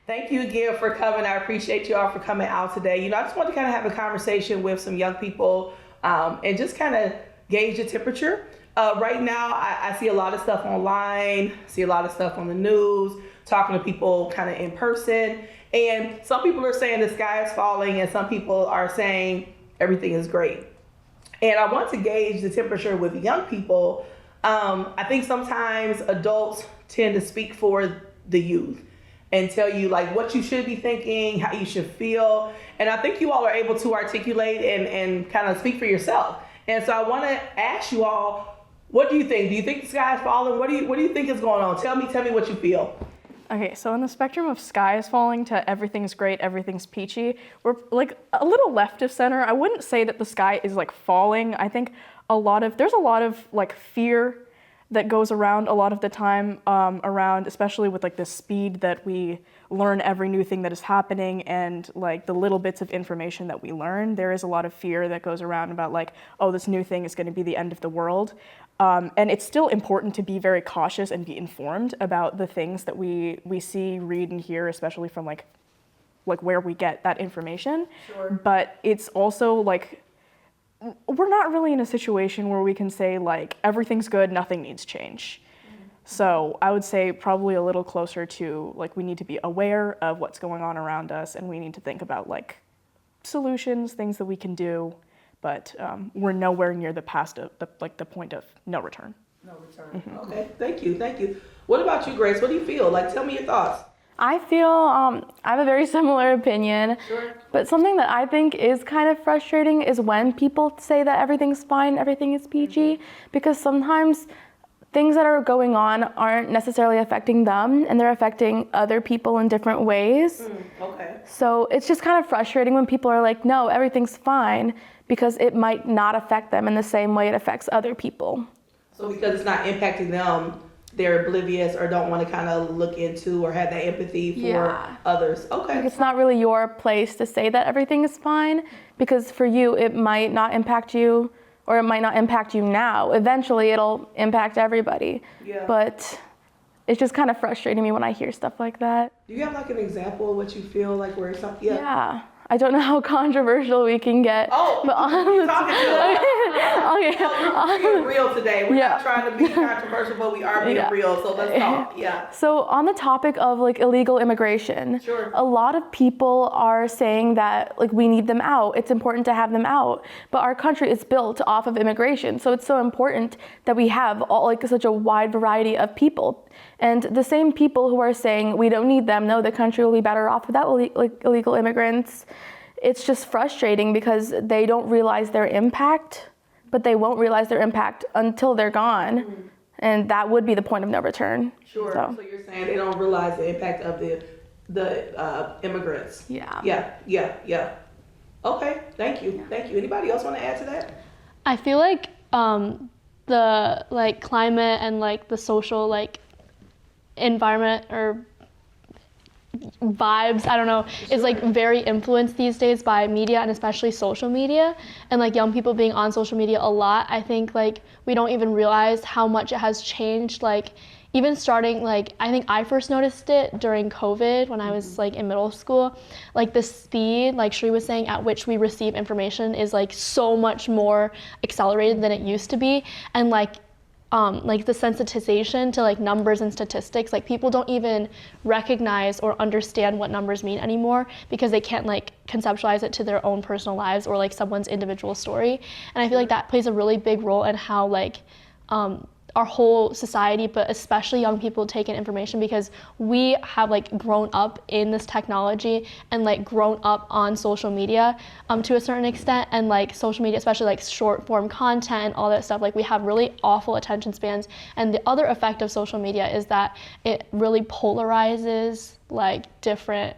Thank you again for coming. I appreciate you all for coming out today. I just want to kind of have a conversation with some young people and just kind of gauge the temperature. Right now, I see a lot of stuff online, see a lot of stuff on the news, talking to people kind of in person. And some people are saying the sky is falling, and some people are saying everything is great. And I want to gauge the temperature with young people. I think sometimes adults tend to speak for the youth and tell you like what you should be thinking, how you should feel. And I think you all are able to articulate and kind of speak for yourself. And so I want to ask you all, what do you think? Do you think the sky is falling? What do you think is going on? Tell me what you feel. Okay, so on the spectrum of sky is falling to everything's great, everything's peachy, we're like a little left of center. I wouldn't say that the sky is like falling. I think there's a lot of like fear that goes around a lot of the time, around especially with like the speed that we learn every new thing that is happening and like the little bits of information that we learn. There is a lot of fear that goes around about like, oh, this new thing is going to be the end of the world. And it's still important to be very cautious and be informed about the things that we see, read, and hear, especially from like where we get that information. Sure. But it's also like, we're not really in a situation where we can say like everything's good, nothing needs change. Mm-hmm. So I would say probably a little closer to like we need to be aware of what's going on around us, and we need to think about like solutions, things that we can do. But we're nowhere near the point of no return. No return. Mm-hmm. Okay, thank you. What about you, Grace? What do you feel? Like, tell me your thoughts. I feel I have a very similar opinion. Sure. But something that I think is kind of frustrating is when people say that everything's fine, everything is peachy, because sometimes things that are going on aren't necessarily affecting them, and they're affecting other people in different ways. Okay. So it's just kind of frustrating when people are like, no, everything's fine, because it might not affect them in the same way it affects other people. So because it's not impacting them, they're oblivious or don't want to kind of look into or have that empathy for others. Okay. Like it's not really your place to say that everything is fine, because for you, it might not impact you, or it might not impact you now. Eventually, it'll impact everybody. Yeah. But it's just kind of frustrating me when I hear stuff like that. Do you have like an example of what you feel like where something? Yeah. I don't know how controversial we can get. Oh, but you're talking to us. Okay. We're being real today. We're not trying to be controversial, but we are being real. So let's talk. Yeah. So on the topic of like illegal immigration, sure. A lot of people are saying that like we need them out. It's important to have them out. But our country is built off of immigration, so it's so important that we have all like such a wide variety of people. And the same people who are saying we don't need them, no, the country will be better off without illegal immigrants. It's just frustrating because they don't realize their impact, but they won't realize their impact until they're gone. Mm-hmm. And that would be the point of no return. Sure. So you're saying they don't realize the impact of the immigrants. Yeah. Yeah. Okay. Thank you. Anybody else want to add to that? I feel like the like climate and like the social like environment or vibes, I don't know, is like very influenced these days by media, and especially social media, and like young people being on social media a lot. I think like we don't even realize how much it has changed, like even starting like I think I first noticed it during COVID when I was like in middle school, like the speed, like Shri was saying, at which we receive information is like so much more accelerated than it used to be. And like the sensitization to like numbers and statistics, like people don't even recognize or understand what numbers mean anymore because they can't like conceptualize it to their own personal lives or like someone's individual story. And I feel like that plays a really big role in how like our whole society, but especially young people, take in information, because we have like grown up in this technology and like grown up on social media to a certain extent, and like social media, especially like short form content and all that stuff, like we have really awful attention spans. And the other effect of social media is that it really polarizes like different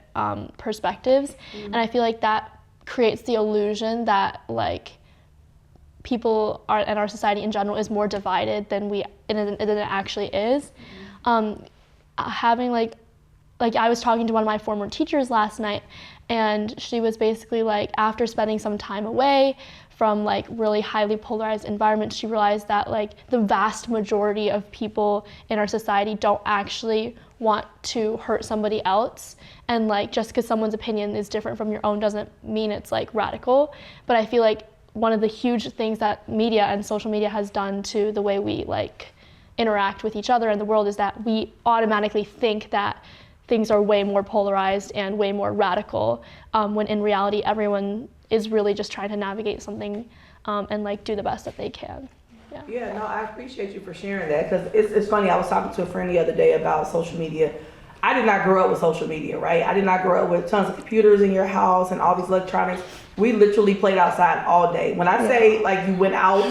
perspectives. And I feel like that creates the illusion that like people are, and our society in general is more divided than it actually is. Having like I was talking to one of my former teachers last night, and she was basically like, after spending some time away from like really highly polarized environments, she realized that like the vast majority of people in our society don't actually want to hurt somebody else, and like just because someone's opinion is different from your own doesn't mean it's like radical. But I feel like one of the huge things that media and social media has done to the way we like interact with each other in the world is that we automatically think that things are way more polarized and way more radical, when in reality everyone is really just trying to navigate something and like do the best that they can. Yeah, no, I appreciate you for sharing that, because it's funny. I was talking to a friend the other day about social media. I did not grow up with social media, right? I did not grow up with tons of computers in your house and all these electronics. We literally played outside all day. When I say like you went out,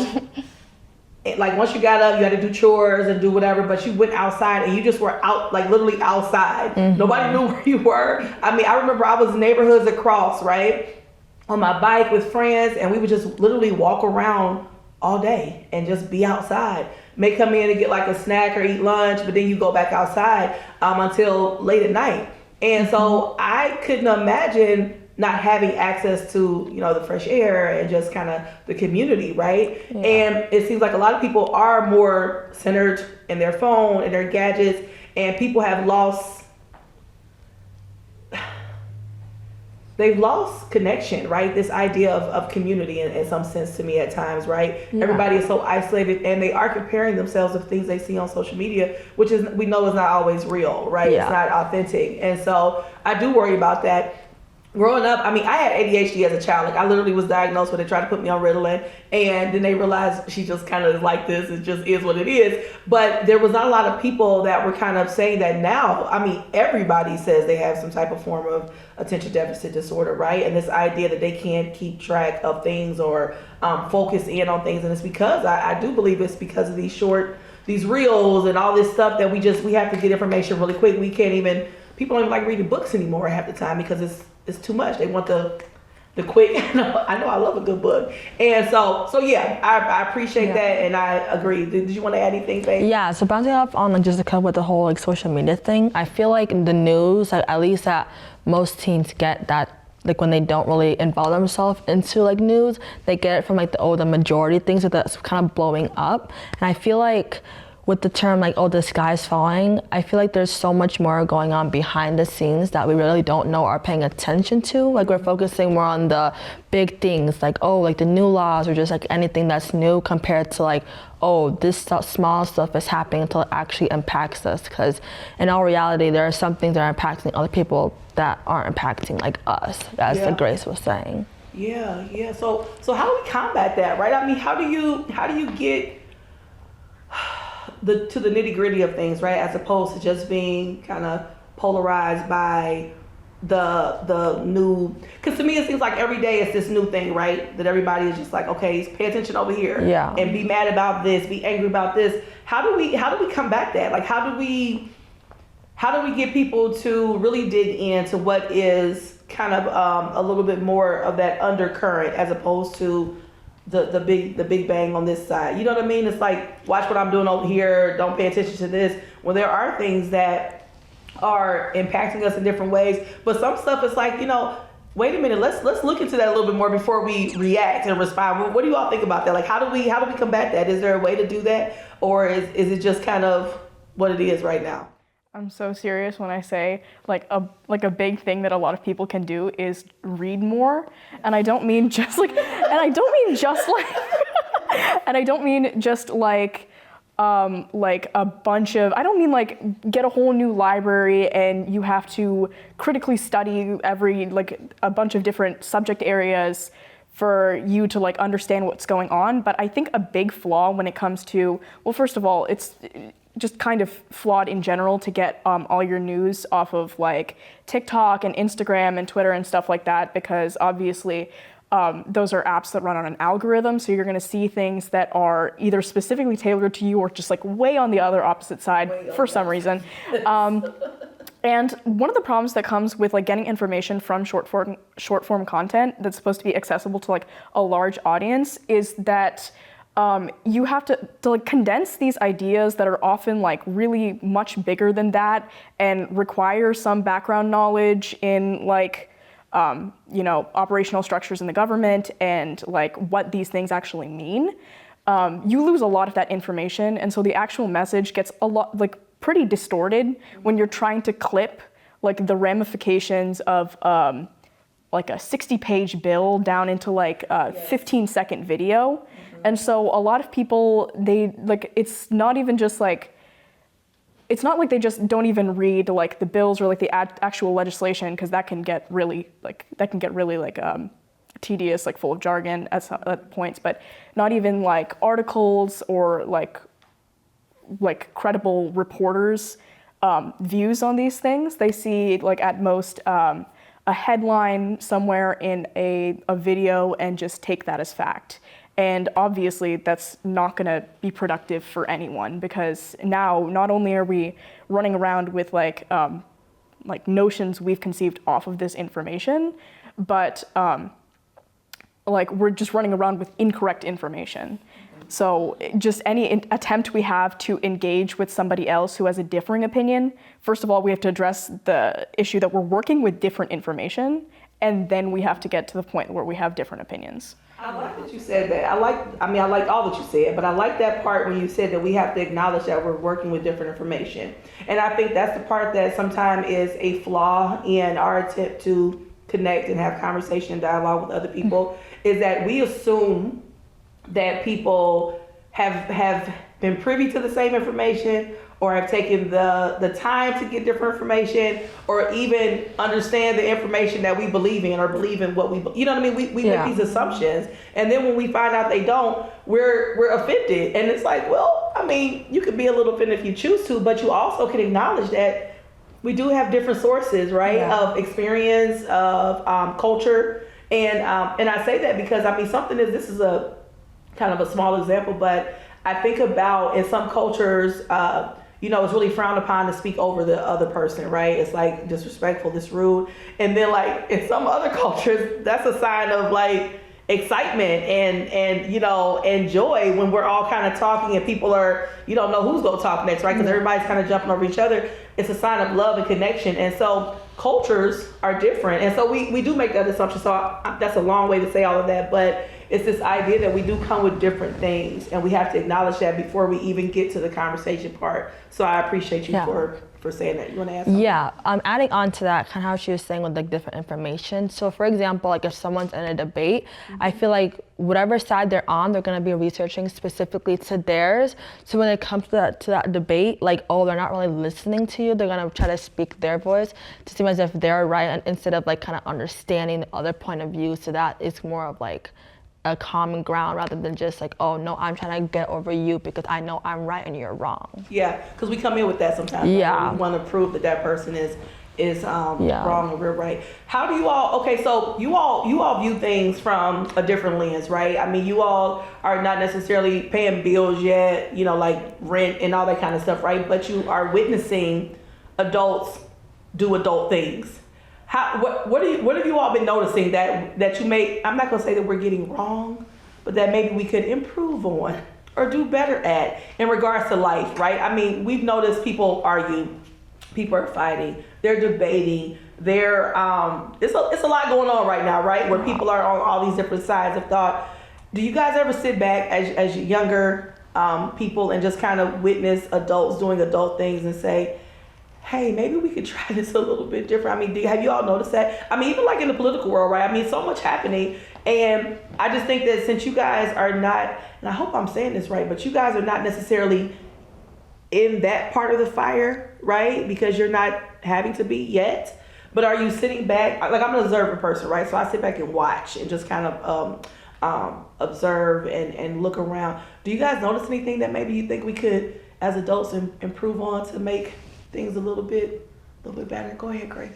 like once you got up, you had to do chores and do whatever, but you went outside and you just were out, like literally outside. Nobody knew where you were. I mean, I remember I was in neighborhoods across, right, on my bike with friends, and we would just literally walk around all day and just be outside. May come in and get like a snack or eat lunch, but then you go back outside until late at night. And so I couldn't imagine not having access to, you know, the fresh air and just kind of the community, right? Yeah. And it seems like a lot of people are more centered in their phone and their gadgets, and people have lost, they've lost connection, right? This idea of community in some sense to me at times, right? Yeah. Everybody is so isolated, and they are comparing themselves to things they see on social media, which is, we know is not always real, right? Yeah. It's not authentic. And so I do worry about that. Growing up, I mean, I had ADHD as a child. Like, I literally was diagnosed with it, tried to put me on Ritalin, and then they realized she just kind of is like this. It just is what it is. But there was not a lot of people that were kind of saying that now. I mean, everybody says they have some type of form of attention deficit disorder, right? And this idea that they can't keep track of things or focus in on things. And it's because, I do believe it's because of these reels and all this stuff that we have to get information really quick. We can't even, people don't even like reading books anymore half the time because it's too much. They want the quick. I know I love a good book. And so yeah, I appreciate that, and I agree. Did you want to add anything, Faith? Yeah, so bouncing up on just to cover with the whole like social media thing, I feel like the news, like, at least that most teens get that, like when they don't really involve themselves into like news, they get it from like the majority things that's kind of blowing up. And I feel like with the term like, oh, the sky's falling, I feel like there's so much more going on behind the scenes that we really don't know or paying attention to. Like, we're focusing more on the big things, like, oh, like the new laws or just like anything that's new, compared to like, oh, this small stuff is happening until it actually impacts us. Because in all reality, there are some things that are impacting other people that aren't impacting like us, as like Grace was saying. Yeah. So how do we combat that, right? I mean, how do you get to the nitty gritty of things, right? As opposed to just being kind of polarized by the new, because to me it seems like every day it's this new thing, right? That everybody is just like, okay, pay attention over here, and be mad about this, be angry about this. How do we combat that? Like, how do we get people to really dig into what is kind of a little bit more of that undercurrent, as opposed to the big bang on this side? You know what I mean? It's like, watch what I'm doing over here, don't pay attention to this. Well, there are things that are impacting us in different ways, but some stuff is like, you know, wait a minute, let's look into that a little bit more before we react and respond. What do you all think about that? Like, how do we combat that? Is there a way to do that, or is it just kind of what it is right now? I'm so serious when I say like a big thing that a lot of people can do is read more. And I don't mean just like a bunch of, I don't mean like get a whole new library and you have to critically study a bunch of different subject areas for you to like understand what's going on. But I think a big flaw when it comes to, well, first of all, it's just kind of flawed in general to get all your news off of like TikTok and Instagram and Twitter and stuff like that, because obviously those are apps that run on an algorithm. So you're going to see things that are either specifically tailored to you or just like way on the other opposite side for some reason. And one of the problems that comes with like getting information from short form content that's supposed to be accessible to like a large audience is that you have to like condense these ideas that are often like really much bigger than that and require some background knowledge in like operational structures in the government and like what these things actually mean, you lose a lot of that information. And so the actual message gets a lot, like pretty distorted when you're trying to clip like the ramifications of like a 60-page bill down into like a 15-second video. And so a lot of people, it's not like they just don't even read like the bills or like the actual legislation, because that can get really tedious, like full of jargon at points, but not even like articles or like credible reporters' views on these things. They see like at most a headline somewhere in a video and just take that as fact. And obviously that's not gonna be productive for anyone, because now not only are we running around with like notions we've conceived off of this information, but like we're just running around with incorrect information. So just any attempt we have to engage with somebody else who has a differing opinion, first of all, we have to address the issue that we're working with different information, and then we have to get to the point where we have different opinions. I like that you said that. I like all that you said, but I like that part when you said that we have to acknowledge that we're working with different information. And I think that's the part that sometimes is a flaw in our attempt to connect and have conversation and dialogue with other people, is that we assume that people have been privy to the same information, or have taken the time to get different information, or even understand the information that we believe in, or believe in what we, you know what I mean? We make these assumptions, and then when we find out they don't, we're offended. And it's like, well, I mean, you could be a little offended if you choose to, but you also can acknowledge that we do have different sources, right? Of experience, of culture. And I say that because, I mean, this is a kind of a small example, but I think about in some cultures, it's really frowned upon to speak over the other person, right? It's like disrespectful, it's rude. And then like in some other cultures, that's a sign of like excitement and joy when we're all kind of talking and people are, you don't know who's going to talk next, right? Because everybody's kind of jumping over each other. It's a sign of love and connection. And so cultures are different. And so we do make that assumption. So that's a long way to say all of that, but it's this idea that we do come with different things, and we have to acknowledge that before we even get to the conversation part. So I appreciate you for saying that. You want to add something? Yeah, adding on to that, kind of how she was saying with like different information. So for example, like if someone's in a debate, I feel like whatever side they're on, they're gonna be researching specifically to theirs. So when it comes to that debate, like, oh, they're not really listening to you, they're gonna try to speak their voice to seem as if they're right, and instead of like kind of understanding the other point of view. So that it's more of like a common ground rather than just like, oh no, I'm trying to get over you because I know I'm right and you're wrong. Yeah, because we come in with that sometimes. Yeah. Right? We want to prove that person is wrong and we're right. How do you all? Okay, so you all view things from a different lens, right? I mean, you all are not necessarily paying bills yet, like rent and all that kind of stuff, right? But you are witnessing adults do adult things. What have you all been noticing that you may, I'm not gonna say that we're getting wrong, but that maybe we could improve on or do better at in regards to life, right? I mean, we've noticed people argue, people are fighting, they're debating, it's a lot going on right now, right? Where people are on all these different sides of thought. Do you guys ever sit back as younger people and just kind of witness adults doing adult things and say, hey, maybe we could try this a little bit different? I mean, have you all noticed that? I mean, even like in the political world, right? I mean, so much happening. And I just think that since you guys are not, and I hope I'm saying this right, but you guys are not necessarily in that part of the fire, right? Because you're not having to be yet. But are you sitting back? Like, I'm an observer person, right? So I sit back and watch and just kind of observe and look around. Do you guys notice anything that maybe you think we could, as adults, improve on to make things a little bit better? Go ahead, Grace.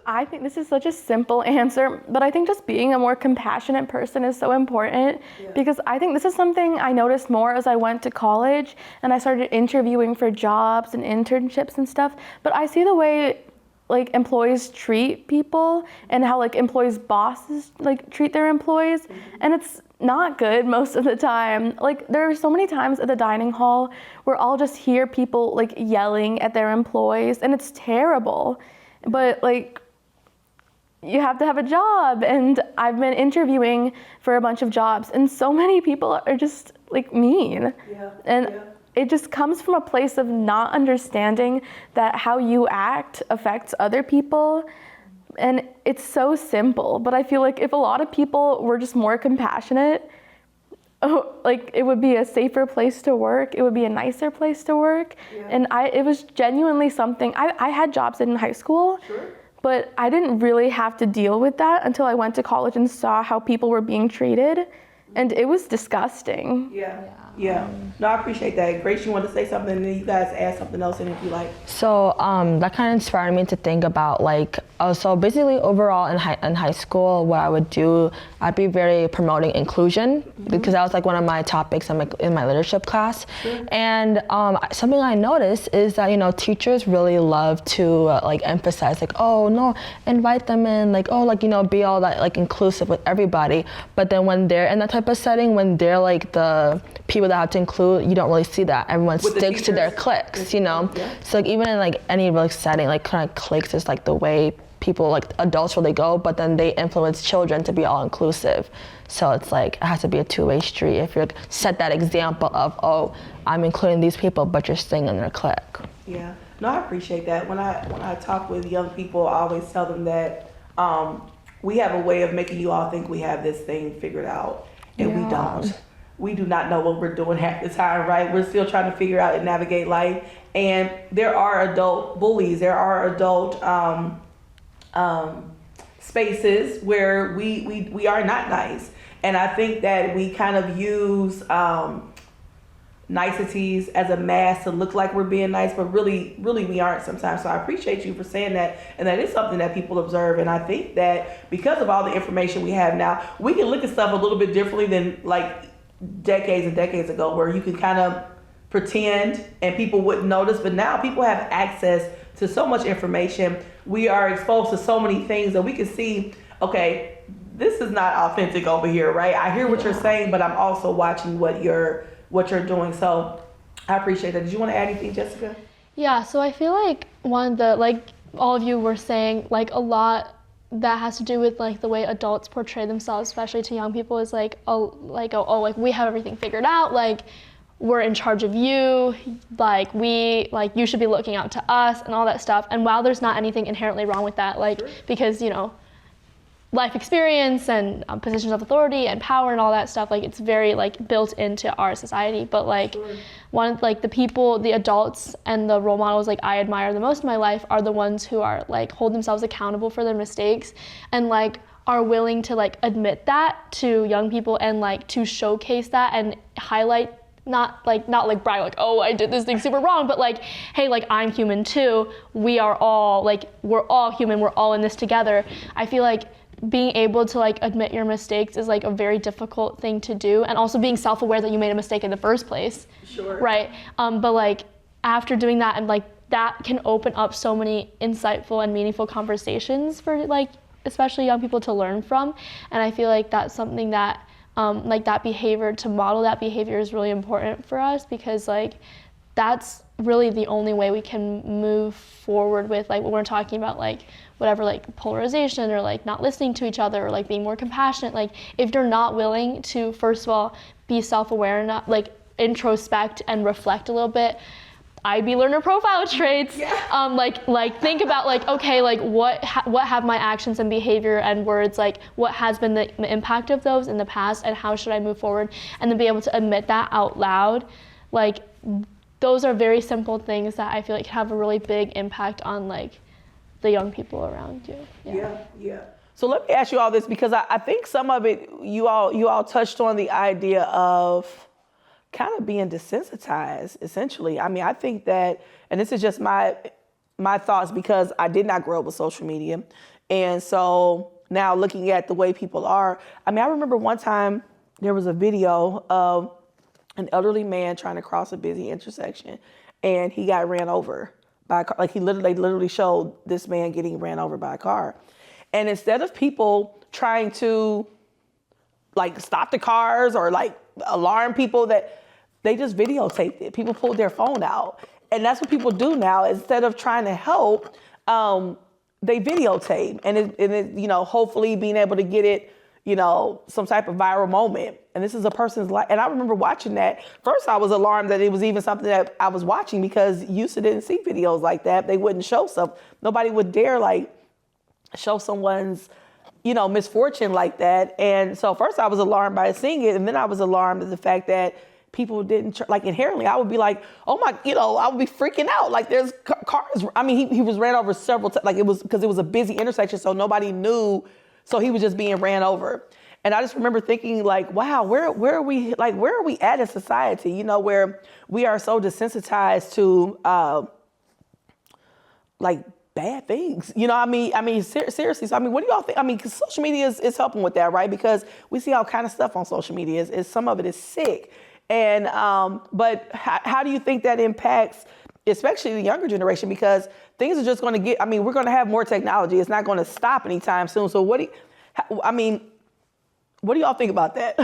I think this is such a simple answer, but I think just being a more compassionate person is so important, because I think this is something I noticed more as I went to college and I started interviewing for jobs and internships and stuff. But I see the way like employees treat people and how like employees' bosses like treat their employees, and it's not good most of the time. Like there are so many times at the dining hall where I'll just hear people like yelling at their employees, and it's terrible. But like you have to have a job. And I've been interviewing for a bunch of jobs, and so many people are just like mean. It just comes from a place of not understanding that how you act affects other people. And it's so simple, but I feel like if a lot of people were just more compassionate, like it would be a safer place to work, it would be a nicer place to work. And it was genuinely something, I had jobs in high school, but I didn't really have to deal with that until I went to college and saw how people were being treated, and it was disgusting. Yeah. No, I appreciate that. Grace, you want to say something, and then you guys add something else in if you like. So that kind of inspired me to think about like, so basically overall in high school, what I would do, I'd be very promoting inclusion, because that was like one of my topics in my leadership class. And something I noticed is that, you know, teachers really love to like emphasize like, oh no, invite them in, like, oh, like, you know, be all that like inclusive with everybody. But then when they're in that type of setting, when they're like the people that have to include, you don't really see that. Everyone sticks to their cliques, you know? So like even in like any like setting, like kind of cliques is like the way people, like adults really go, but then they influence children to be all inclusive. So it's like, it has to be a two-way street. If you set that example of, oh, I'm including these people, but you're staying in their clique. Yeah, no, I appreciate that. When I talk with young people, I always tell them that we have a way of making you all think we have this thing figured out, and we don't. We do not know what we're doing half the time, right? We're still trying to figure out and navigate life. And there are adult bullies. There are adult spaces where we are not nice. And I think that we kind of use niceties as a mask to look like we're being nice, but really we aren't sometimes. So I appreciate you for saying that. And that is something that people observe. And I think that because of all the information we have now, we can look at stuff a little bit differently than like decades and decades ago, where you could kind of pretend and people wouldn't notice. But now people have access to so much information. We are exposed to so many things that we can see, okay, this is not authentic over here, right? I hear what you're saying, but I'm also watching what you're doing. So I appreciate that. Did you want to add anything, Jessica? Yeah, so I feel like one of the, like all of you were saying, like a lot that has to do with like the way adults portray themselves, especially to young people, is like like we have everything figured out, like we're in charge of you, like you should be looking out to us and all that stuff. And while there's not anything inherently wrong with that, like because, you know, life experience and positions of authority and power and all that stuff, like it's very like built into our society. But like one, like the adults and the role models like I admire the most in my life are the ones who are like hold themselves accountable for their mistakes and like are willing to like admit that to young people and like to showcase that and highlight, not like brag like, oh, I did this thing super wrong, but like, hey, like I'm human too. We are all like, we're all human. We're all in this together. I feel like being able to like admit your mistakes is like a very difficult thing to do, and also being self-aware that you made a mistake in the first place. Right? But like after doing that, and like that can open up so many insightful and meaningful conversations for like especially young people to learn from. And I feel like that's something that like that behavior, to model that behavior is really important for us, because like that's really the only way we can move forward with like when we're talking about like whatever, like polarization or like not listening to each other or like being more compassionate. Like if you're not willing to first of all be self-aware and not like introspect and reflect a little bit, IB learner profile traits, like think about like, okay, like what have my actions and behavior and words, like what has been the impact of those in the past and how should I move forward, and then be able to admit that out loud. Like those are very simple things that I feel like have a really big impact on like the young people around you. Yeah. So let me ask you all this, because I think some of it you all touched on the idea of kind of being desensitized, essentially. I mean, I think that, and this is just my thoughts because I did not grow up with social media. And so now looking at the way people are, I mean, I remember one time there was a video of an elderly man trying to cross a busy intersection and he got ran over by a car. Like they literally showed this man getting ran over by a car. And instead of people trying to like stop the cars or like alarm people, that they just videotaped it. People pulled their phone out. And that's what people do now. Instead of trying to help, they videotape and it, hopefully being able to get it, some type of viral moment. And this is a person's life. And I remember watching that. First, I was alarmed that it was even something that I was watching because used to didn't see videos like that. They wouldn't show stuff. Nobody would dare show someone's, misfortune like that. And so first I was alarmed by seeing it. And then I was alarmed at the fact that people didn't, inherently, I would be like, oh my, I would be freaking out. Like there's cars. I mean, he was ran over several times. Like it was because it was a busy intersection. So nobody knew. So he was just being ran over. And I just remember thinking wow, where are we at in society, where we are so desensitized to bad things, seriously. So, what do y'all think? 'Cause social media is helping with that, right? Because we see all kind of stuff on social media. Is some of it is sick. And, but how do you think that impacts, especially the younger generation? Because things are just going to we're going to have more technology. It's not going to stop anytime soon. So what do y'all think about that?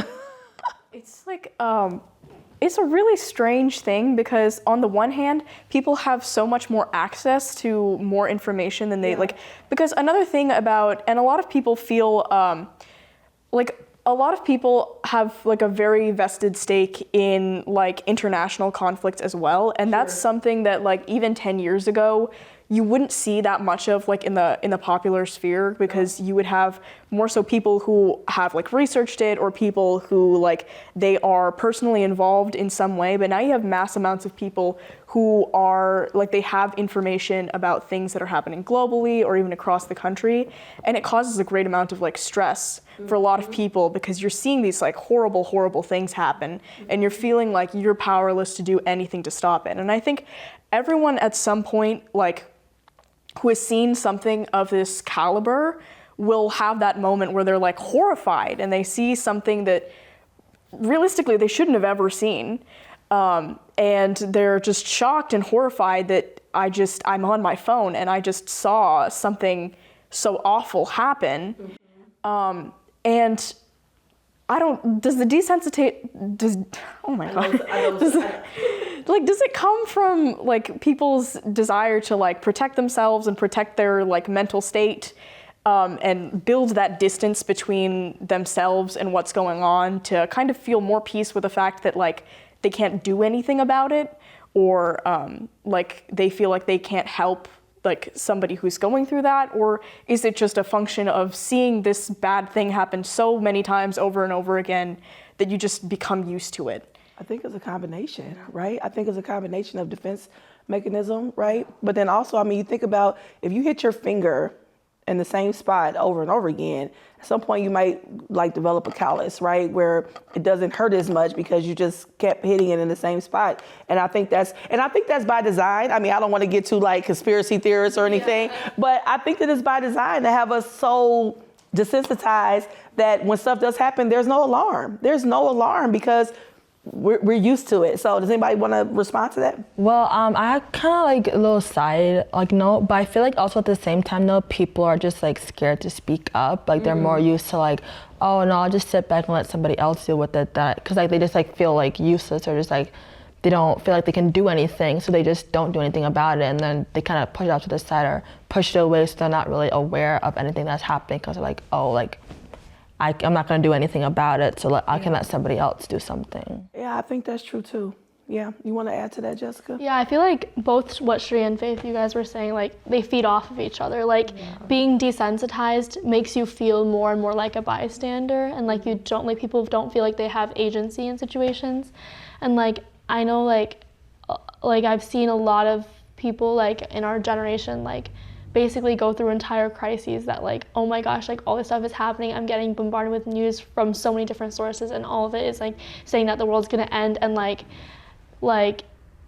It's it's a really strange thing because on the one hand, people have so much more access to more information than they because another thing about, and a lot of people feel a lot of people have a very vested stake in international conflict as well. And that's something that even 10 years ago, you wouldn't see that much of in the popular sphere because you would have more so people who have researched it or people who they are personally involved in some way. But now you have mass amounts of people who are they have information about things that are happening globally or even across the country. And it causes a great amount of stress for a lot of people because you're seeing these horrible, horrible things happen and you're feeling you're powerless to do anything to stop it. And I think everyone at some point who has seen something of this caliber will have that moment where they're horrified and they see something that realistically they shouldn't have ever seen. And they're just shocked and horrified that I'm on my phone and I just saw something so awful happen. And does the oh my God. Does it come from people's desire to protect themselves and protect their mental state and build that distance between themselves and what's going on to kind of feel more peace with the fact that they can't do anything about it or they feel they can't help somebody who's going through that? Or is it just a function of seeing this bad thing happen so many times over and over again that you just become used to it? I think it's a combination, right? I think it's a combination of defense mechanism, right? But then also, you think about if you hit your finger in the same spot over and over again, at some point you might develop a callus, right? Where it doesn't hurt as much because you just kept hitting it in the same spot. And I think that's by design. I don't want to get too conspiracy theorists or anything, but I think that it's by design to have us so desensitized that when stuff does happen, there's no alarm. There's no alarm because we're used to it. So does anybody want to respond to that? Well, I kind of a little side, no, but I feel also at the same time, no, people are just scared to speak up. They're more used to oh no, I'll just sit back and let somebody else deal with it. Because they just feel useless or just they don't feel they can do anything. So they just don't do anything about it. And then they kind of push it out to the side or push it away. So they're not really aware of anything that's happening because they're I'm not going to do anything about it, so I can let somebody else do something. Yeah, I think that's true too. Yeah, you want to add to that, Jessica? Yeah, I feel both what Shri and Faith, you guys were saying, they feed off of each other. Being desensitized makes you feel more and more like a bystander, and people don't feel they have agency in situations. And I know I've seen a lot of people in our generation basically go through entire crises that oh my gosh, all this stuff is happening. I'm getting bombarded with news from so many different sources and all of it is saying that the world's gonna end and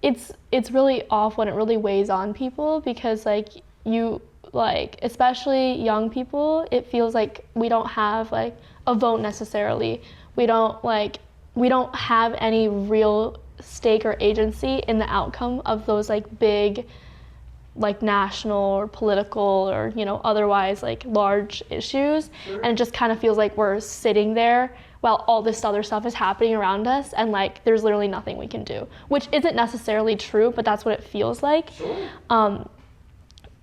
it's really off when it really weighs on people because you especially young people, it feels we don't have a vote necessarily. We don't have any real stake or agency in the outcome of those big national or political or otherwise large issues. Sure. And it just kind of feels we're sitting there while all this other stuff is happening around us and there's literally nothing we can do, which isn't necessarily true, but that's what it feels like. Sure.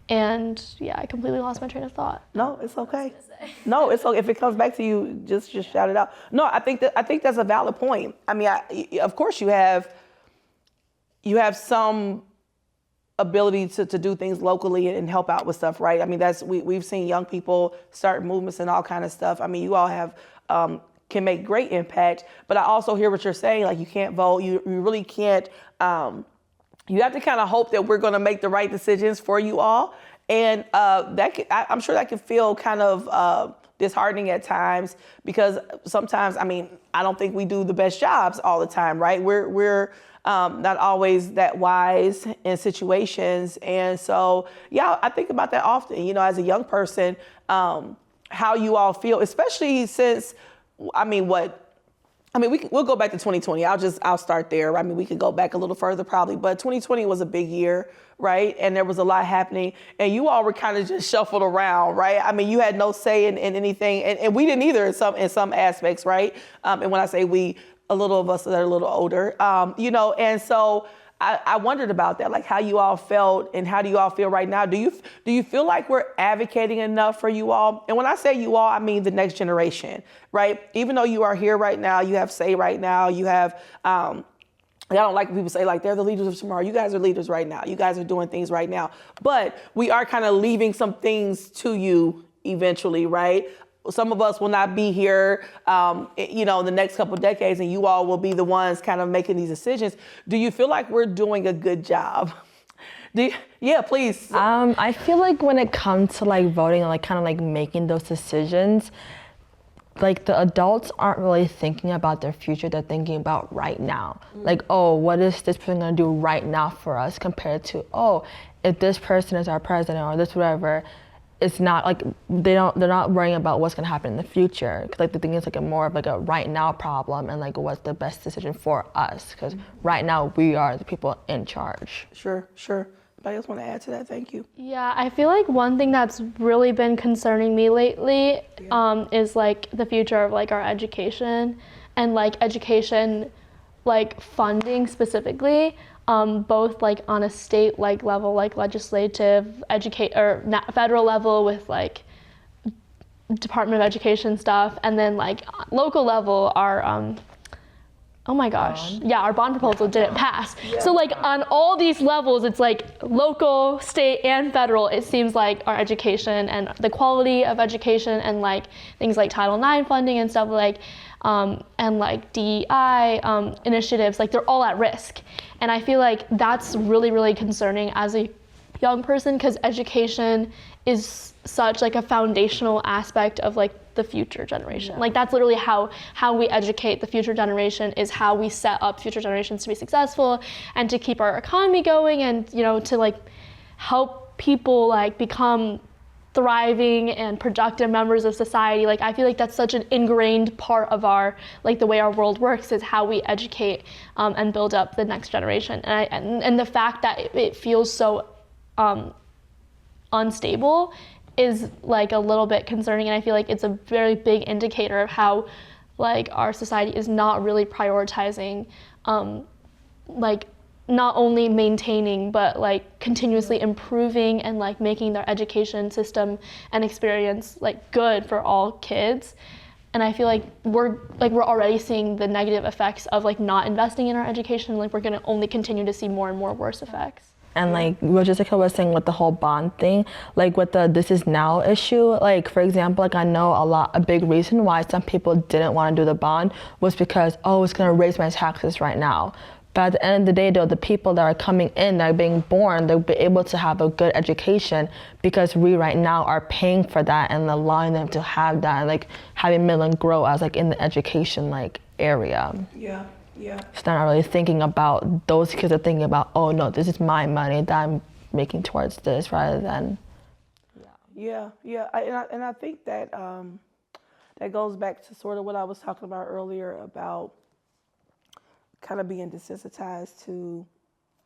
And yeah, I completely lost my train of thought. No, it's okay. No, it's okay. If it comes back to you, just shout it out. No, I think that's a valid point. I mean, of course you have some ability to do things locally and help out with stuff, right? I mean, we've seen young people start movements and all kind of stuff. I mean, you all have can make great impact, but I also hear what you're saying. Like, you can't vote. You really can't. You have to kind of hope that we're going to make the right decisions for you all. And I'm sure that can feel kind of disheartening at times, because sometimes, I mean, I don't think we do the best jobs all the time, right? We're not always that wise in situations. And so, yeah, I think about that often, you know, as a young person, how you all feel, especially since, we'll go back to 2020. I'll start there. I mean, we could go back a little further probably, but 2020 was a big year, right? And there was a lot happening, and you all were kind of just shuffled around, right? I mean, you had no say in anything, and we didn't either in some aspects, right? And when I say we, a little of us that are a little older, you know, and so I wondered about that, like how you all felt and how do you all feel right now? Do you feel like we're advocating enough for you all? And when I say you all, I mean the next generation, right? Even though you are here right now, you have say right now, you have, I don't like when people say like they're the leaders of tomorrow. You guys are leaders right now. You guys are doing things right now. But we are kind of leaving some things to you eventually, right? Some of us will not be here, you know, in the next couple of decades, and you all will be the ones kind of making these decisions. Do you feel like we're doing a good job? Yeah, please. I feel like when it comes to like voting and like kind of like making those decisions, like the adults aren't really thinking about their future. They're thinking about right now. Like, oh, what is this person gonna do right now for us, compared to, oh, if this person is our president or this whatever. It's not like they're not worrying about what's gonna happen in the future. 'Cause like the thing is like more of like a right now problem, and like what's the best decision for us, because right now we are the people in charge. Sure. Anybody else want to add to that? Thank you. Yeah, I feel like one thing that's really been concerning me lately is like the future of like our education, and like education like funding specifically. Both like on a state like level, like legislative, federal level with like Department of Education stuff, and then like local level, our our bond proposal didn't pass. Yeah. So like on all these levels, it's like local, state, and federal. It seems like our education and the quality of education and like things like Title IX funding and stuff like. And like DEI initiatives, like they're all at risk. And I feel like that's really, really concerning as a young person, because education is such like a foundational aspect of like the future generation. Yeah. Like that's literally how we educate the future generation, is how we set up future generations to be successful and to keep our economy going, and, you know, to like help people like become thriving and productive members of society. Like I feel like that's such an ingrained part of our, like the way our world works, is how we educate and build up the next generation. And the fact that it feels so unstable is like a little bit concerning, and I feel like it's a very big indicator of how like our society is not really prioritizing like not only maintaining but like continuously improving and like making their education system and experience like good for all kids. And I feel like we're already seeing the negative effects of like not investing in our education. Like we're gonna only continue to see more and more worse effects. And like what Jessica was saying with the whole bond thing, like with the This Is Now issue, like for example, like I know a big reason why some people didn't want to do the bond was because, oh, it's gonna raise my taxes right now. But at the end of the day, though, the people that are coming in, that are being born, they'll be able to have a good education because we right now are paying for that and allowing them to have that, and like having Midland grow as like in the education like area. Yeah. So they're not really thinking about, those kids are thinking about, oh no, this is my money that I'm making towards this, rather than. Yeah. And I think that that goes back to sort of what I was talking about earlier about kind of being desensitized to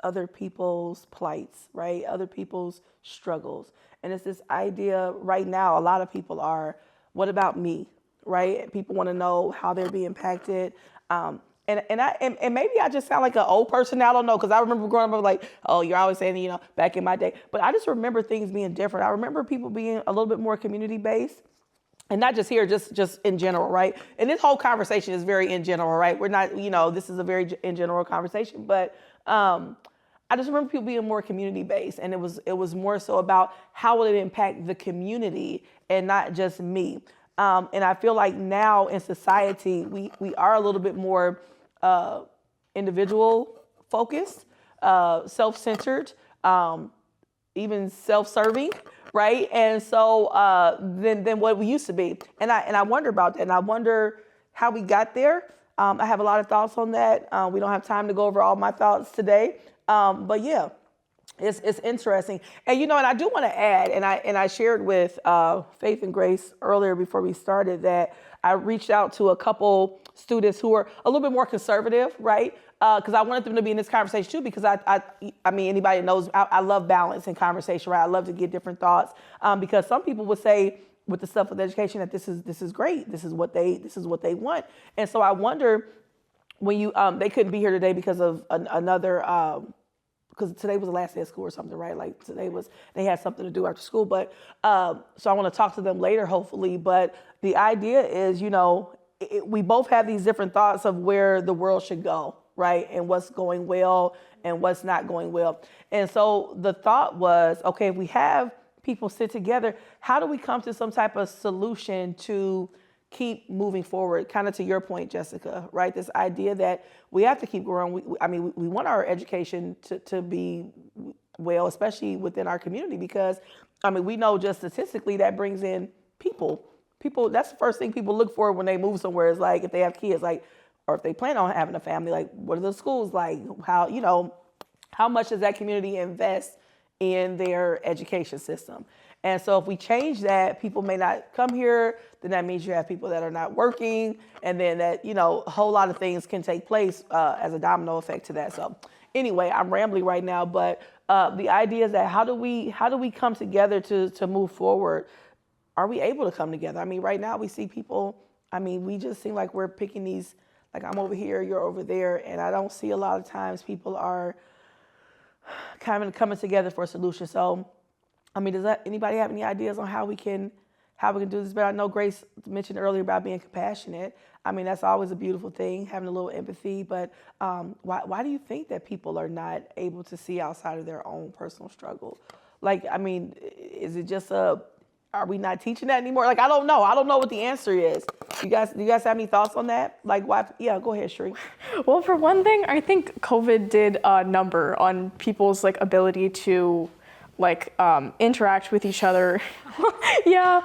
other people's plights, right? Other people's struggles. And it's this idea right now, a lot of people are, what about me, right? People want to know how they're being impacted. And maybe I just sound like an old person now. I don't know, because I remember growing up like, oh, you're always saying, back in my day. But I just remember things being different. I remember people being a little bit more community based. And not just here, just in general, right? And this whole conversation is very in general, right? We're not, this is a very in general conversation. But I just remember people being more community based, and it was more so about how will it impact the community and not just me. And I feel like now in society we are a little bit more individual focused, self-centered, even self-serving, right? And so than what we used to be. And I wonder about that, and I wonder how we got there. I have a lot of thoughts on that. We don't have time to go over all my thoughts today. But yeah, it's interesting. And and I do want to add, and I shared with Faith and Grace earlier before we started that I reached out to a couple students who are a little bit more conservative, right? Because I wanted them to be in this conversation too, because I mean, anybody knows I love balance in conversation, right? I love to get different thoughts, because some people would say with the stuff with education that this is great, this is what they want. And so I wonder when they couldn't be here today because of another because today was the last day of school or something, right? Like they had something to do after school, but so I want to talk to them later, hopefully. But the idea is, we both have these different thoughts of where the world should go, right? And what's going well and what's not going well. And so the thought was, okay, if we have people sit together, how do we come to some type of solution to keep moving forward? Kind of to your point, Jessica, right? This idea that we have to keep growing. We want our education to be well, especially within our community, because we know just statistically that brings in people. That's the first thing people look for when they move somewhere, is like if they have kids, like, or if they plan on having a family, like what are the schools like? How much does that community invest in their education system? And so if we change that, people may not come here, then that means you have people that are not working, and then that, a whole lot of things can take place as a domino effect to that. So anyway, I'm rambling right now, but the idea is that how do we come together to move forward? Are we able to come together? Right now we see people, we just seem like we're picking these, like I'm over here, you're over there, and I don't see a lot of times people are kind of coming together for a solution. So does anybody have any ideas on how we can do this better? I know Grace mentioned earlier about being compassionate. That's always a beautiful thing, having a little empathy. But why do you think that people are not able to see outside of their own personal struggle? Like, is it just are we not teaching that anymore? Like, I don't know. I don't know what the answer is. Do you guys have any thoughts on that? Like, why? Yeah, go ahead, Sheree. Well, for one thing, I think COVID did a number on people's ability to interact with each other. Yeah.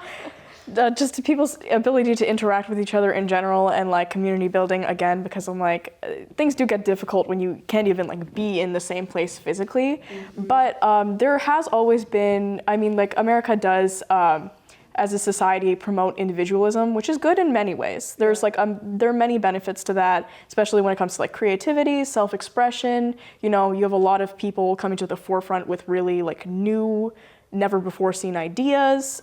Just people's ability to interact with each other in general, and community building again, because I'm things do get difficult when you can't even be in the same place physically. Mm-hmm. But there has always been, America does as a society promote individualism, which is good in many ways. There's there are many benefits to that, especially when it comes to creativity, self-expression. You have a lot of people coming to the forefront with really new, never before seen ideas,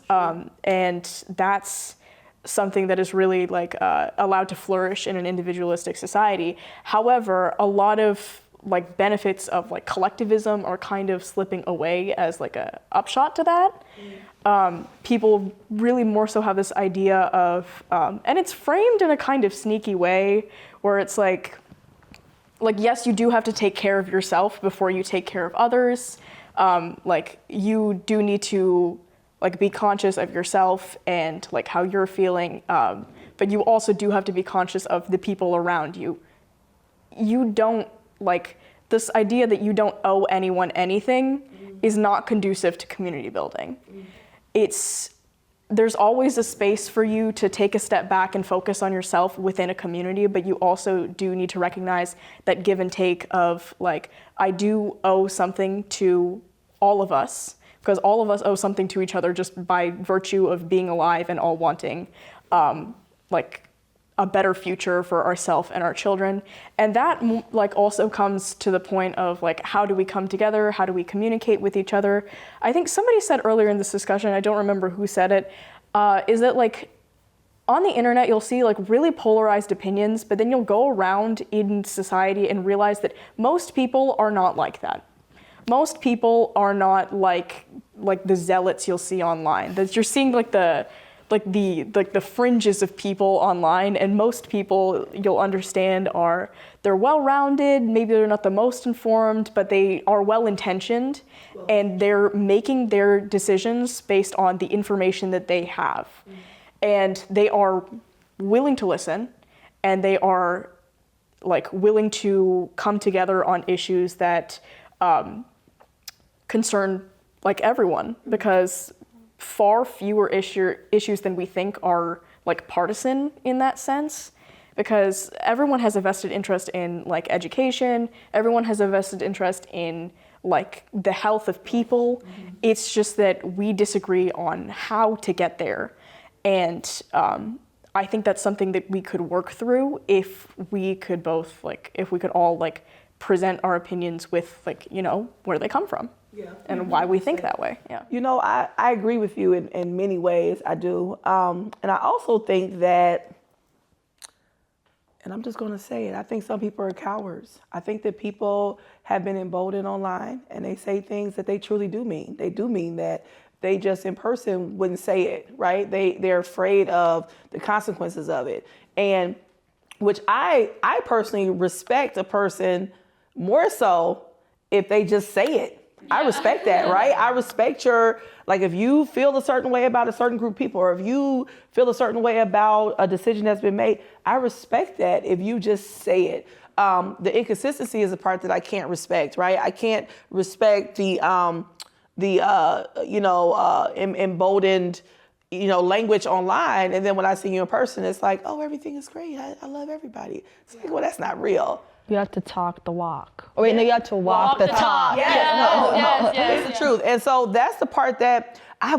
and that's something that is really allowed to flourish in an individualistic society. However, a lot of benefits of collectivism are kind of slipping away as a upshot to that. People really more so have this idea of, and it's framed in a kind of sneaky way, where it's yes, you do have to take care of yourself before you take care of others. You do need to be conscious of yourself and how you're feeling, but you also do have to be conscious of the people around you. You don't this idea that you don't owe anyone anything is not conducive to community building. There's always a space for you to take a step back and focus on yourself within a community, but you also do need to recognize that give and take of I do owe something to all of us, because all of us owe something to each other just by virtue of being alive and all wanting a better future for ourselves and our children. And that also comes to the point of how do we come together? How do we communicate with each other? I think somebody said earlier in this discussion, I don't remember who said it, is that on the internet, you'll see like really polarized opinions, but then you'll go around in society and realize that most people are not like that. Most people are not like the zealots you'll see online. That you're seeing like the fringes of people online, and most people you'll understand they're well-rounded, maybe they're not the most informed, but they are well-intentioned, and they're making their decisions based on the information that they have. And they are willing to listen, and they are like willing to come together on issues that concern like everyone, because far fewer issues than we think are like partisan in that sense, because everyone has a vested interest in like education, everyone has a vested interest in like the health of people. It's just that we disagree on how to get there. And I think that's something that we could work through if we could all like present our opinions with like, you know, where they come from. Yeah. And why we think that way. Yeah. You know, I agree with you in many ways. I do. And I also think that, and I'm just going to say it, I think some people are cowards. I think that people have been emboldened online, and they say things that they truly do mean. They do mean that. They just in person wouldn't say it, right? They're afraid of the consequences of it. And which I personally respect a person more so if they just say it. I respect that, right? I respect if you feel a certain way about a certain group of people, or if you feel a certain way about a decision that's been made, I respect that if you just say it. The inconsistency is the part that I can't respect, right? I can't respect the emboldened, language online. And then when I see you in person, it's like, oh, everything is great. I love everybody. It's like, well, that's not real. You have to talk the walk. Or wait, no, you have to walk the talk. It's the truth. And so that's the part that I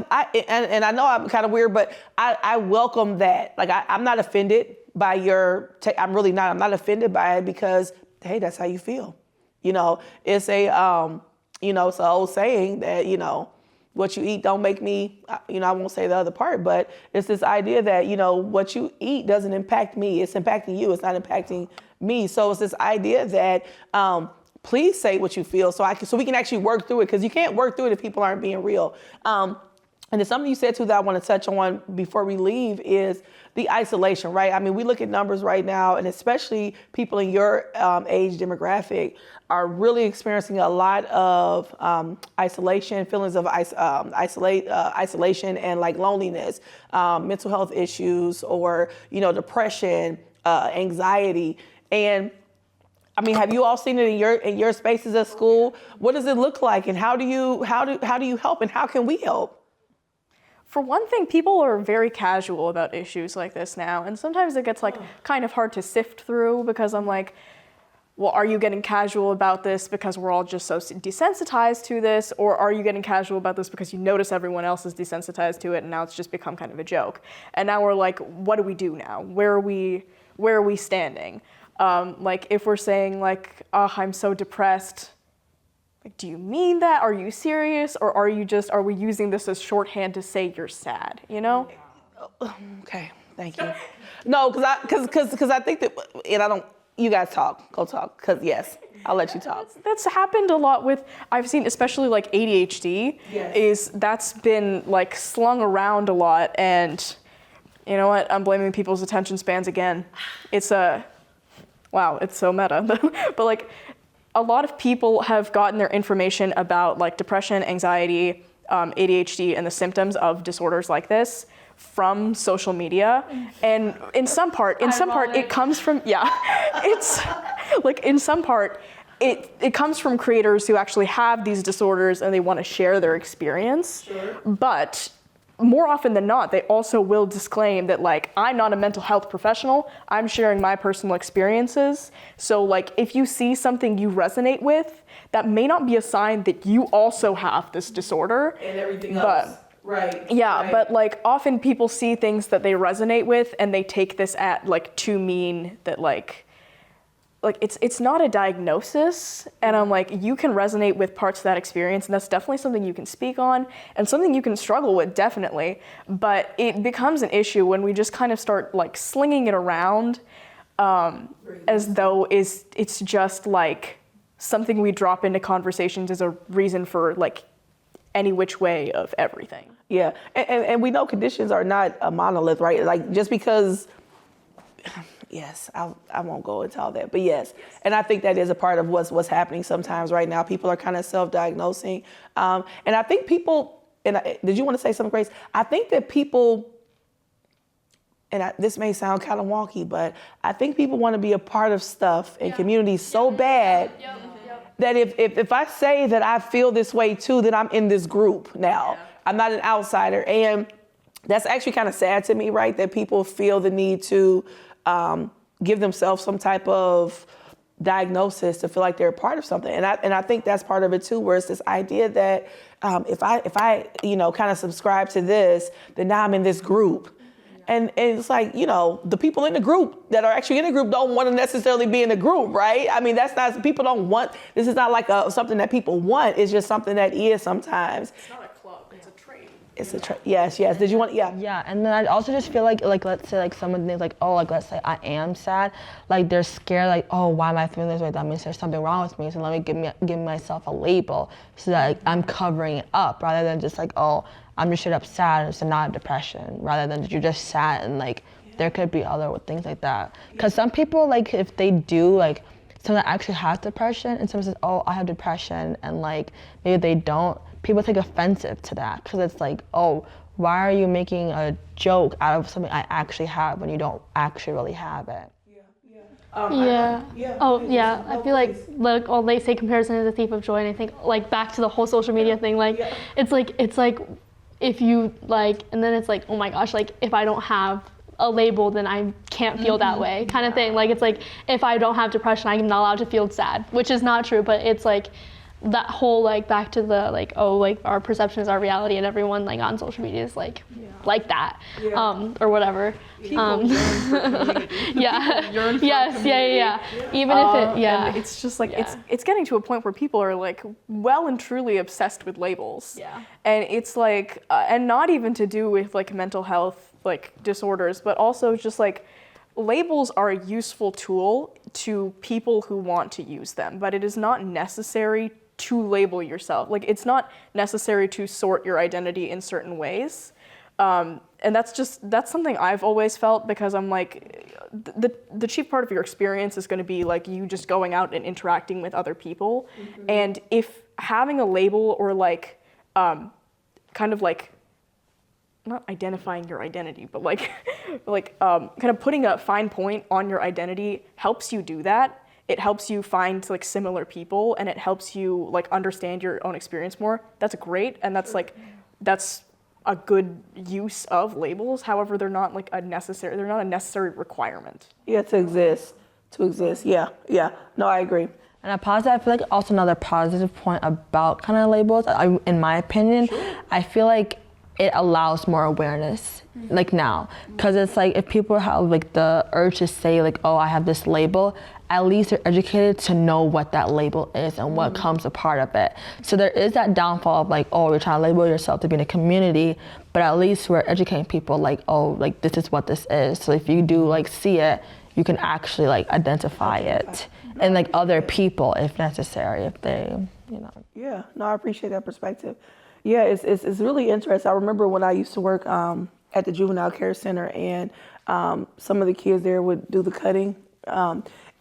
know I'm kind of weird, but I welcome that. Like I'm not offended by I'm really not. I'm not offended by it because, hey, that's how you feel. It's it's an old saying that, what you eat don't make me, I won't say the other part, but it's this idea that, what you eat doesn't impact me. It's impacting you. It's not impacting me. So it's this idea that please say what you feel so we can actually work through it, because you can't work through it if people aren't being real. And there's something you said too that I want to touch on before we leave is the isolation, right? I mean, we look at numbers right now, and especially people in your age demographic are really experiencing a lot of isolation, feelings of isolation and like loneliness, mental health issues, or depression, anxiety. And I mean, have you all seen it in your spaces at school? What does it look like, and how do you help, and how can we help? For one thing, people are very casual about issues like this now, and sometimes it gets kind of hard to sift through, because I'm like, well, are you getting casual about this because we're all just so desensitized to this, or are you getting casual about this because you notice everyone else is desensitized to it and now it's just become kind of a joke? And now we're like, what do we do now? Where are we standing? If we're saying oh, I'm so depressed, do you mean that? Are you serious? Or are we using this as shorthand to say you're sad, Okay, thank you. No, because I think that, and I don't, you guys go talk, because yes, I'll let you talk. That's happened a lot with, I've seen especially ADHD, yes. That's been slung around a lot, and you know what, I'm blaming people's attention spans again. It's wow, it's so meta, but a lot of people have gotten their information about depression, anxiety, ADHD, and the symptoms of disorders like this from social media. And in some part it comes from, it's in some part it comes from creators who actually have these disorders and they want to share their experience. Sure. But more often than not, they also will disclaim that I'm not a mental health professional, I'm sharing my personal experiences. So if you see something you resonate with, that may not be a sign that you also have this disorder. And everything else. Right. Yeah, right. But often people see things that they resonate with and they take this at to mean that like it's not a diagnosis, and I'm like, you can resonate with parts of that experience, and that's definitely something you can speak on and something you can struggle with, definitely. But it becomes an issue when we just kind of start like slinging it around as though it's just like something we drop into conversations as a reason for like any which way of everything. Yeah, and we know conditions are not a monolith, right? Like just because, yes, I won't go into all that, but yes. And I think that is a part of what's happening sometimes right now. People are kind of self-diagnosing. And I think people, did you want to say something, Grace? I think that people, and this may sound kind of wonky, but I think people want to be a part of stuff and communities so bad that if I say that I feel this way too, then I'm in this group now. Yeah. I'm not an outsider. And that's actually kind of sad to me, right? That people feel the need to give themselves some type of diagnosis to feel like they're a part of something. And I think that's part of it too, where it's this idea that if I kind of subscribe to this, then now I'm in this group. And it's like, the people in the group that are actually in the group don't want to necessarily be in the group, right? I mean, people don't want, this is not like something that people want. It's just something that is sometimes. It's not a club, it's a trade. It's a trade. Yes. Did you want, Yeah, and then I also just feel like let's say like someone thinks like, oh, like let's say I am sad. Like they're scared like, oh, why am I feeling this way? That means there's something wrong with me. So let me give myself a label so that like, I'm covering it up rather than just like, oh, I'm just straight up sad, so not depression, rather than you're just sad and like there could be other things like that. Because some people, like if they do like some that actually have depression and someone says, oh, I have depression, and like maybe they don't, people take offensive to that because it's like, oh, why are you making a joke out of something I actually have when you don't actually really have it? I feel like all they say comparison is a thief of joy, and I think like back to the whole social media thing, like it's like if you like, and then it's like, oh my gosh, like if I don't have a label, then I can't feel that way kind of thing. Like it's like if I don't have depression, I'm not allowed to feel sad, which is not true, but it's like that whole like back to the like, oh, like our perception is our reality, and everyone like on social media is like that or whatever. Even if it and it's just like it's getting to a point where people are like well and truly obsessed with labels, and it's like and not even to do with like mental health like disorders, but also just like labels are a useful tool to people who want to use them, but it is not necessary to label yourself. Like it's not necessary to sort your identity in certain ways. And that's something I've always felt, because I'm like, the chief part of your experience is going to be like you just going out and interacting with other people. And if having a label or like, kind of like, not identifying your identity, but like, kind of putting a fine point on your identity helps you do that. It helps you find like similar people, and it helps you like understand your own experience more. That's great, and that's a good use of labels. However, they're not a necessary requirement. Yeah, to exist. Yeah. No, I agree. And I feel like also another positive point about kind of labels, in my opinion, I feel like it allows more awareness, like now. Because it's like if people have like the urge to say like, oh, I have this label, at least they're educated to know what that label is and what comes a part of it. So there is that downfall of like, oh, you're trying to label yourself to be in a community, but at least we're educating people like, oh, like this is what this is. So if you do like see it, you can actually like identify it and like other people if necessary, if they, Yeah, no, I appreciate that perspective. Yeah, it's really interesting. I remember when I used to work at the juvenile care center, and some of the kids there would do the cutting.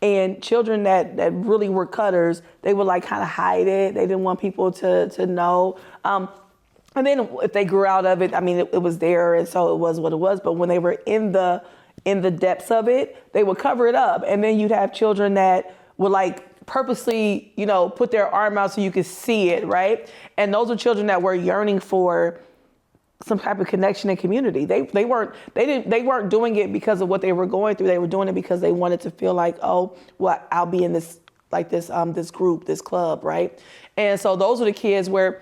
And children that really were cutters, they would like kind of hide it. They didn't want people to know. And then if they grew out of it, I mean, it was there, and so it was what it was. But when they were in the depths of it, they would cover it up. And then you'd have children that would like purposely, put their arm out so you could see it, right? And those are children that were yearning for some type of connection and community. They weren't doing it because of what they were going through. They were doing it because they wanted to feel like, oh, well, I'll be in this group, this club, right? And so those are the kids where,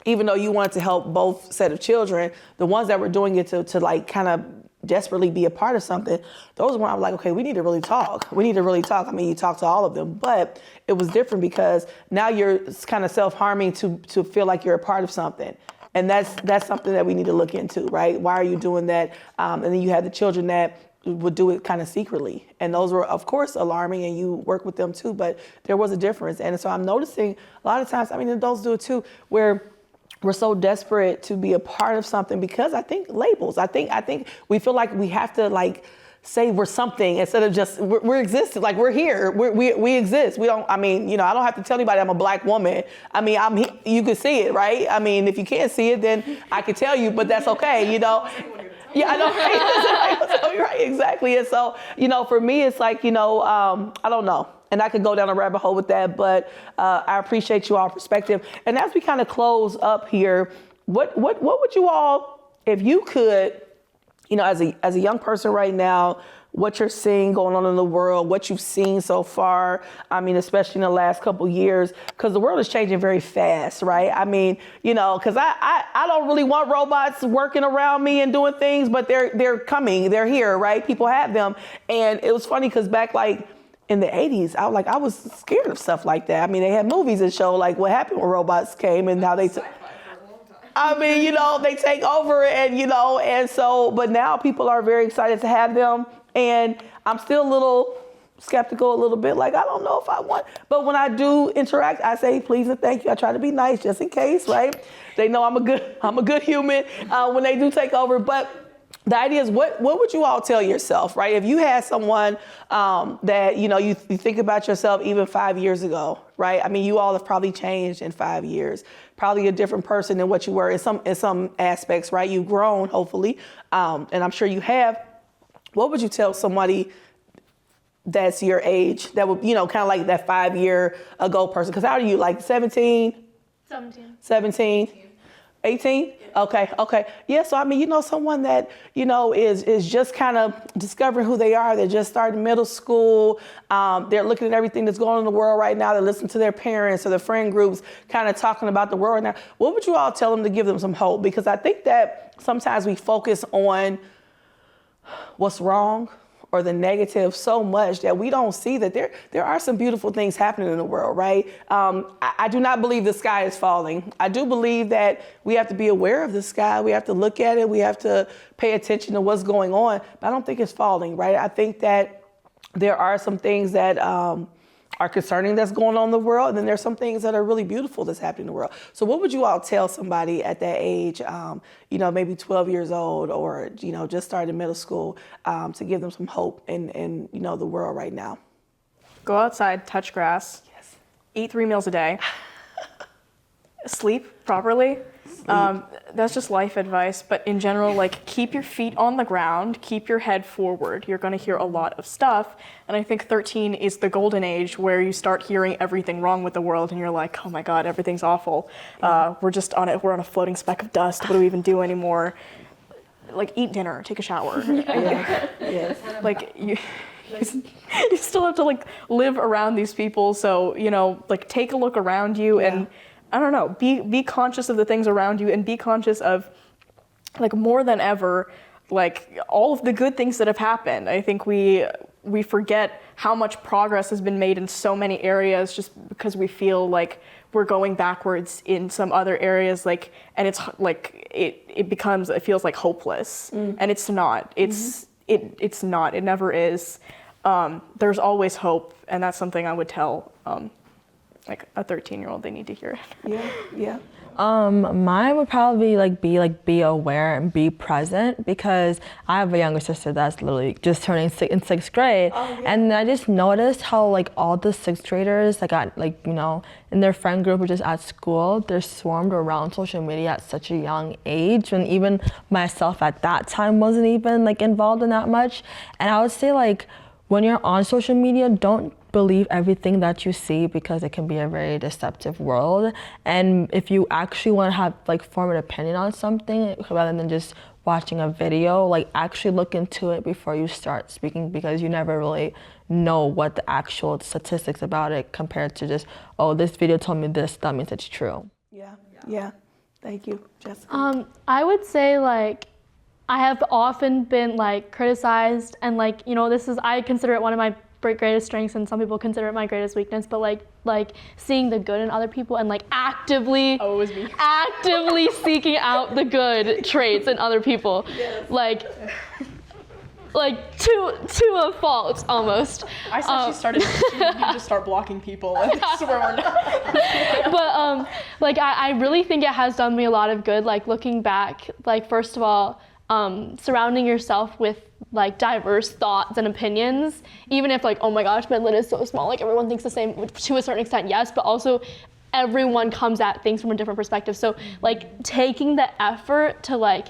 even though you wanted to help both set of children, the ones that were doing it to like kind of desperately be a part of something, those when I was like, okay, we need to really talk. We need to really talk. I mean, you talk to all of them, but it was different because now you're kind of self-harming to feel like you're a part of something. And that's something that we need to look into, right? Why are you doing that? And then you had the children that would do it kind of secretly. And those were, of course, alarming, and you work with them too, but there was a difference. And so I'm noticing a lot of times, I mean, adults do it too, where we're so desperate to be a part of something because I think labels. I think we feel like we have to like say we're something instead of just we're existing. Like we're here. We exist. We don't. I mean, you know, I don't have to tell anybody I'm a black woman. I mean, you can see it, right? I mean, if you can't see it, then I can tell you, but that's okay. You know. Yeah, I know, right? So, right, exactly. And so, you know, for me, it's like, you know, I don't know. And I could go down a rabbit hole with that, but I appreciate you all perspective. And as we kind of close up here, what would you all, if you could, you know, as a young person right now, what you're seeing going on in the world, what you've seen so far, I mean, especially in the last couple of years, because the world is changing very fast, right? I mean, you know, because I don't really want robots working around me and doing things, but they're coming, they're here, right? People have them. And it was funny because back like in the 80s, I was scared of stuff like that. I mean, they had movies that show like what happened when robots came and how they I mean, you know, they take over and, you know, and so, but now people are very excited to have them. And I'm still a little skeptical, a little bit like, I don't know if I want, but when I do interact, I say, please and thank you. I try to be nice just in case, right? They know I'm a good human when they do take over. But the idea is what would you all tell yourself, right? If you had someone that, you know, you think about yourself even 5 years ago, right? I mean, you all have probably changed in 5 years, probably a different person than what you were in some aspects, right? You've grown, hopefully, and I'm sure you have. What would you tell somebody that's your age that would, you know, kind of like that 5 year ago person? Because how are you, like 17? 17? 18? Okay. Yeah, so I mean, you know, someone that, you know, is just kind of discovering who they are. They're just starting middle school. They're looking at everything that's going on in the world right now. They're listening to their parents or their friend groups kind of talking about the world right now. What would you all tell them to give them some hope? Because I think that sometimes we focus on what's wrong or the negative so much that we don't see that there are some beautiful things happening in the world, right? I do not believe the sky is falling. I do believe that we have to be aware of the sky. We have to look at it. We have to pay attention to what's going on. But I don't think it's falling, right? I think that there are some things that are concerning that's going on in the world, and then there's some things that are really beautiful that's happening in the world. So what would you all tell somebody at that age, you know, maybe 12 years old or, you know, just started middle school to give them some hope in, you know, the world right now? Go outside, touch grass, yes. Eat 3 meals a day, sleep properly. That's just life advice, but in general, like, keep your feet on the ground, keep your head forward. You're going to hear a lot of stuff, and I think 13 is the golden age where you start hearing everything wrong with the world, and you're like, oh my God, everything's awful. We're on a floating speck of dust. What do we even do anymore? Like, eat dinner, take a shower. Yes. Like, you still have to, like, live around these people, so, you know, like, take a look around you and I don't know, be conscious of the things around you and be conscious of, like, more than ever, like, all of the good things that have happened. I think we forget how much progress has been made in so many areas just because we feel like we're going backwards in some other areas, like, and it's like it feels like hopeless, and it's not. It's not. It never is. There's always hope, and that's something I would tell like a 13-year-old. They need to hear it. Yeah. Mine would probably be aware and be present, because I have a younger sister that's literally just turning in 6th grade. And I just noticed how, like, all the 6th graders that got, like, you know, in their friend group or just at school, they're swarmed around social media at such a young age, when even myself at that time wasn't even, like, involved in that much. And I would say, like, when you're on social media, don't believe everything that you see, because it can be a very deceptive world. And if you actually want to have, like, form an opinion on something rather than just watching a video, like, actually look into it before you start speaking, because you never really know what the actual statistics about it compared to just, oh, this video told me this, that means it's true. Yeah. Thank you, Jessica. I would say, like, I have often been like criticized, and like, you know, I consider it one of my greatest strengths, and some people consider it my greatest weakness, but like seeing the good in other people and like actively seeking out the good traits in other people. Yes. Like to a fault almost. I said she need to start blocking people, and this is where we're not. But like I really think it has done me a lot of good, like looking back, like first of all, surrounding yourself with like diverse thoughts and opinions, even if like, oh my gosh, Midland is so small, like everyone thinks the same to a certain extent, yes, but also everyone comes at things from a different perspective. So like taking the effort to like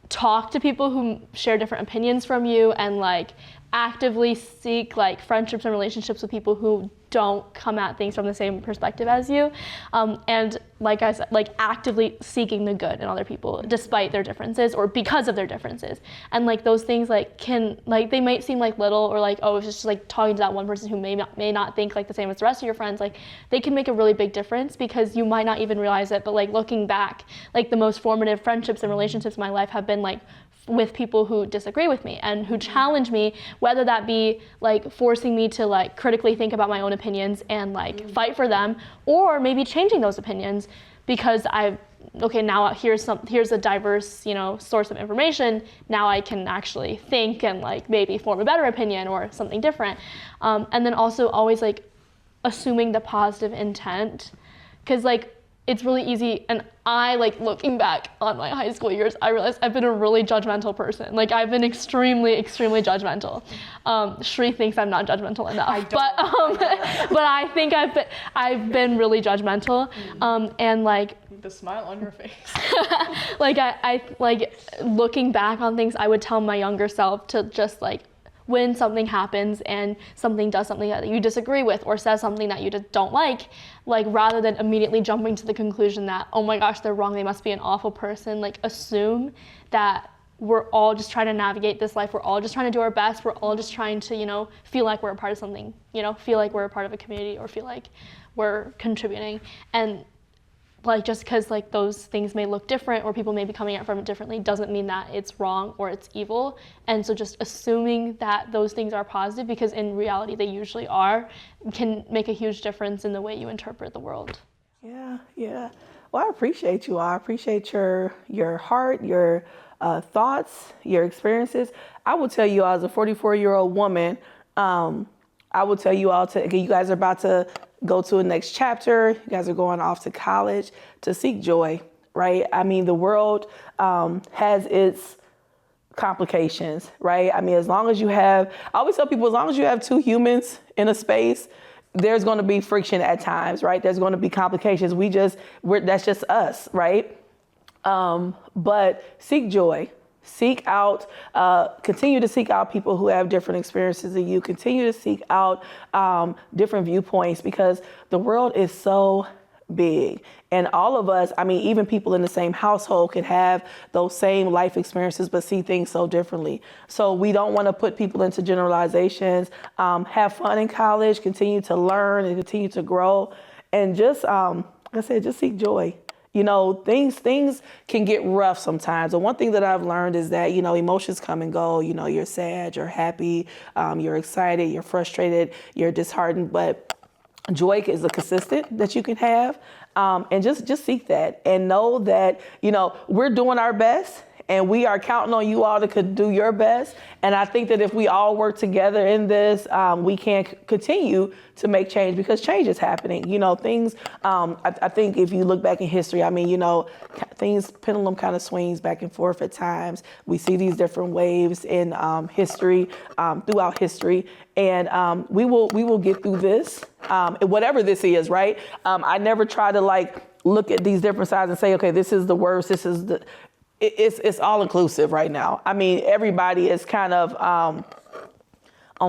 talk to people who share different opinions from you, and like actively seek like friendships and relationships with people who don't come at things from the same perspective as you, and like I said, like actively seeking the good in other people despite their differences or because of their differences. And like those things like can, like they might seem like little, or like, oh, it's just like talking to that one person who may not think like the same as the rest of your friends, like they can make a really big difference because you might not even realize it. But like looking back, like the most formative friendships and relationships in my life have been like with people who disagree with me and who challenge me, whether that be like forcing me to like critically think about my own opinions and like fight for them, or maybe changing those opinions because now here's a diverse, you know, source of information. Now I can actually think and like maybe form a better opinion or something different. And then also always like assuming the positive intent, because like it's really easy, and I like looking back on my high school years, I realized I've been a really judgmental person. Like I've been extremely, extremely judgmental. Shri thinks I'm not judgmental enough, but I think I've been really judgmental, and like the smile on your face. like I like looking back on things, I would tell my younger self to just like, when something happens and something does something that you disagree with or says something that you just don't like rather than immediately jumping to the conclusion that, oh my gosh, they're wrong, they must be an awful person, like assume that we're all just trying to navigate this life, we're all just trying to do our best, we're all just trying to, you know, feel like we're a part of something, you know, feel like we're a part of a community or feel like we're contributing. And like just because like those things may look different or people may be coming at from it differently doesn't mean that it's wrong or it's evil. And so just assuming that those things are positive, because in reality they usually are, can make a huge difference in the way you interpret the world. Yeah. Well, I appreciate you all. I appreciate your heart, your thoughts, your experiences. I will tell you all, as a 44-year-old woman, I will tell you all you guys are about to go to a next chapter. You guys are going off to college to seek joy, right? I mean, the world has its complications, right? I mean, I always tell people, as long as you have two humans in a space, there's going to be friction at times, right? There's going to be complications. That's just us, right? But seek joy. Continue to seek out people who have different experiences than you. Continue to seek out different viewpoints, because the world is so big. And all of us, I mean, even people in the same household could have those same life experiences, but see things so differently. So we don't want to put people into generalizations. Have fun in college, continue to learn and continue to grow. And just, like I said, just seek joy. You know, things can get rough sometimes. And one thing that I've learned is that, you know, emotions come and go. You know, you're sad, you're happy, you're excited, you're frustrated, you're disheartened. But joy is a consistent that you can have. And just seek that and know that, you know, we're doing our best. And we are counting on you all to do your best. And I think that if we all work together in this, we can continue to make change, because change is happening. You know, things, I think if you look back in history, I mean, you know, pendulum kind of swings back and forth at times. We see these different waves in history, throughout history. And we will get through this, whatever this is, right? I never try to like look at these different sides and say, okay, this is the worst, this is the... It's all inclusive right now. I mean, everybody is kind of on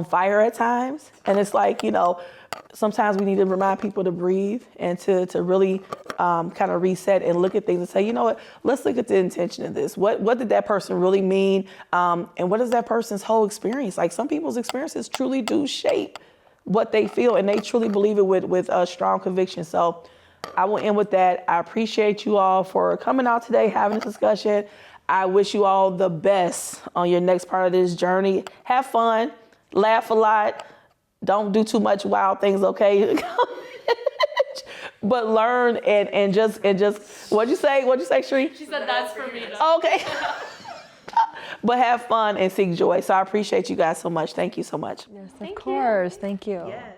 fire at times. And it's like, you know, sometimes we need to remind people to breathe and to really kind of reset and look at things and say, you know what, let's look at the intention of this. What did that person really mean? And what is that person's whole experience? Like, some people's experiences truly do shape what they feel, and they truly believe it with a strong conviction. So I will end with that. I appreciate you all for coming out today, having this discussion. I wish you all the best on your next part of this journey. Have fun, laugh a lot. Don't do too much wild things, okay? But learn and just what'd you say, Shree? She said that's for me. Okay. But have fun and seek joy. So I appreciate you guys so much. Thank you so much. Yes, of course. Thank you. Yes.